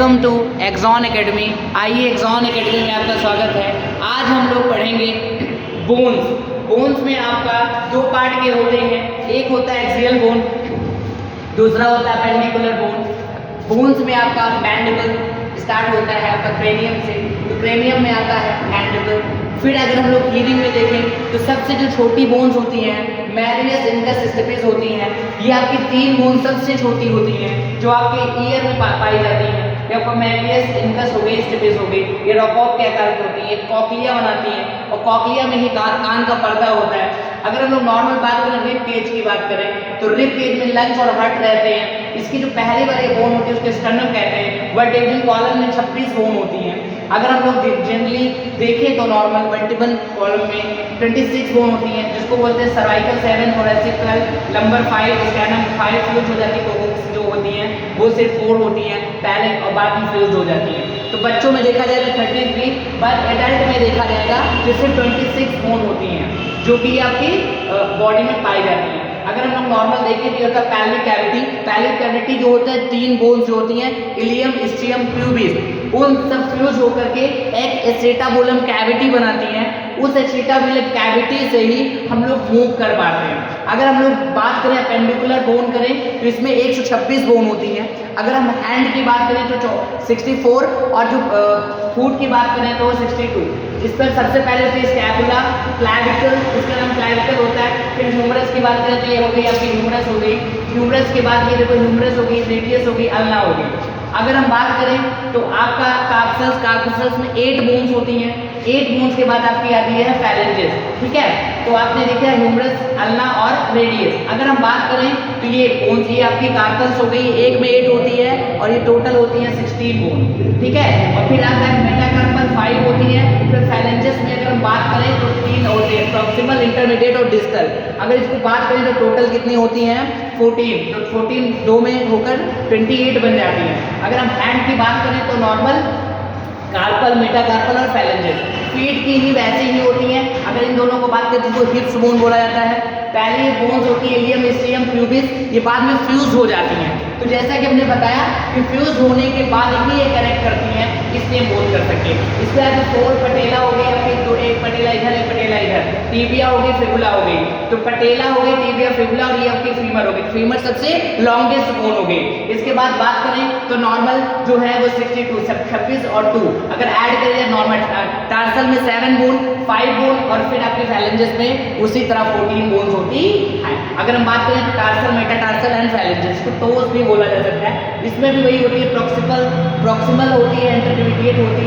Welcome to Exxon Academy. आइए Exxon Academy में आपका स्वागत है। आज हम लोग पढ़ेंगे बोन्स। बोन्स में आपका दो पार्ट के होते हैं, एक होता है एक्सियल बोन, दूसरा होता है पेंडिकुलर बोन। बोन्स में आपका मैंडिबल स्टार्ट होता है आपका क्रेनियम से, तो क्रेनियम में आता है मैंडिबल। फिर अगर हम लोग हियरिंग में देखें तो सबसे जो छोटी बोन्स होती हैं मैलियस इनकस स्टेपिस होती हैं। ये आपकी तीन बोन सबसे छोटी होती हैं जो आपके ईयर में पाई जाती हैं। ये आपका मैलियस इनकस हो गई, स्टेपिस हो गई, ये रॉकॉक के आकार की होती है, कॉक्लिया बनाती हैं और कॉक्लिया में ही कान का पर्दा होता है। अगर हम लोग नॉर्मल बात करें, रिब केज की बात करें तो रिब केज में लंग्स और हार्ट रहते हैं। इसकी जो पहले वाली बोन होती है उसके स्टर्नम कहते हैं। वर्टेब्रल कॉलम में 26 बोन होती हैं। अगर हम लोग जनरली देखें तो नॉर्मल वर्टेब्रल कॉलम में 26 बोन होती हैं, जिसको बोलते हैं cervical 7, thoracic 12, lumbar 5, sternum 5 fuse हो जाती है। कोकोक्स जो होती हैं वो सिर्फ 4 होती हैं, पहले और बाद में फ्यूज हो जाती है। तो बच्चों में देखा जाए तो 33, बट एडल्ट में देखा जाएगा जिससे 26 बोन होती हैं जो कि आपकी बॉडी में पाई जाती है। अगर हम लोग नॉर्मल देखें तो होता है पैल्विक कैविटी। पैल्विक कैविटी जो होता है तीन बोन्स जो होती हैं इलियम, स्ट्रियम, प्यूबिस, उन सब फ्यूज होकर के एक एसेटाबुलम कैविटी बनाती हैं। उस एसेटाबुलम कैविटी से ही हम लोग मूव कर पाते हैं। अगर हम लोग बात करें पेंडिकुलर बोन करें तो इसमें 126 बोन होती हैं। अगर हम हैंड की बात करें तो 64 और जो फुट की बात करें तो 62। इस पर सबसे पहले होती है स्कैपुला, क्लैविकल, इसका नाम क्लैविकल होता है। फिर ह्यूमरस की बात करें तो ये हो गई आपकी ह्यूमरस हो गई। ह्यूमरस के बाद ये देखो ह्यूमरस हो गई, रेडियस हो गई, अल्ना हो गई। अगर हम बात करें तो आपका कार्पसल्स में 8 बोन्स होती हैं। 8 बोन्स के बाद आपकी आती है फैलेंजेस, ठीक है। तो आपने देखा ह्यूमरस, अल्ना और रेडियस। अगर हम बात करें तो ये बोन्स ये आपकी कार्पल्स हो गई, एक में 8 होती है और ये टोटल होती है 16 बोन, ठीक है। और फिर आता है मेटाकार्पल 5 होती है। फिर फैलेंजेस में अगर हम बात करें तो 3 होते हैं, प्रॉक्सिमल, इंटरमीडिएट और डिस्टल। अगर इसको बात करें तो टोटल कितनी होती हैं 14, तो 14 दो में होकर 28 बन जाती है। अगर हम हैंड की बात करें तो नॉर्मल, कार्पल, मेटाकार्पल और फैलेंजेस। फीट की ही वैसे ही होती हैं। अगर इन दोनों को बात करें तो इनको हिप्स बोन बोला जाता है। पहले ये बोन्स होती है इलियम, स्ट्रियम, प्यूबिस, ये बाद में फ्यूज हो जाती हैं। तो जैसा कि हमने बताया कि फ्यूज होने के बाद ही ये कनेक्ट करती हैं, इसलिए बोल कर सकते हैं। इसके बाद 4 पटेला हो गई आपकी, तो एक पटेला इधर, एक पटेला इधर, टीबिया हो गई, फिबुला हो गई। तो पटेला हो गई, टीबिया, फिबुला और ये आपकी फीमर हो गई। फीमर सबसे लॉन्गेस्ट बोन हो गई। इसके बाद बात करें तो नॉर्मल जो है वो 62, 26 और 2 अगर ऐड करें जाए नॉर्मल। टार्सल में 7 बोन, 5 बोन और फिर आपके फैलेंजेस में उसी तरह 14 बोन्स होती है। अगर हम बात करें तो टार्सल, मेटाटार्सल एंड फैलेंजेस को टोज भी बोला जा सकता है। इसमें भी वही होती है, प्रॉक्सिमल होती है, इंटरमीडिएट होती है।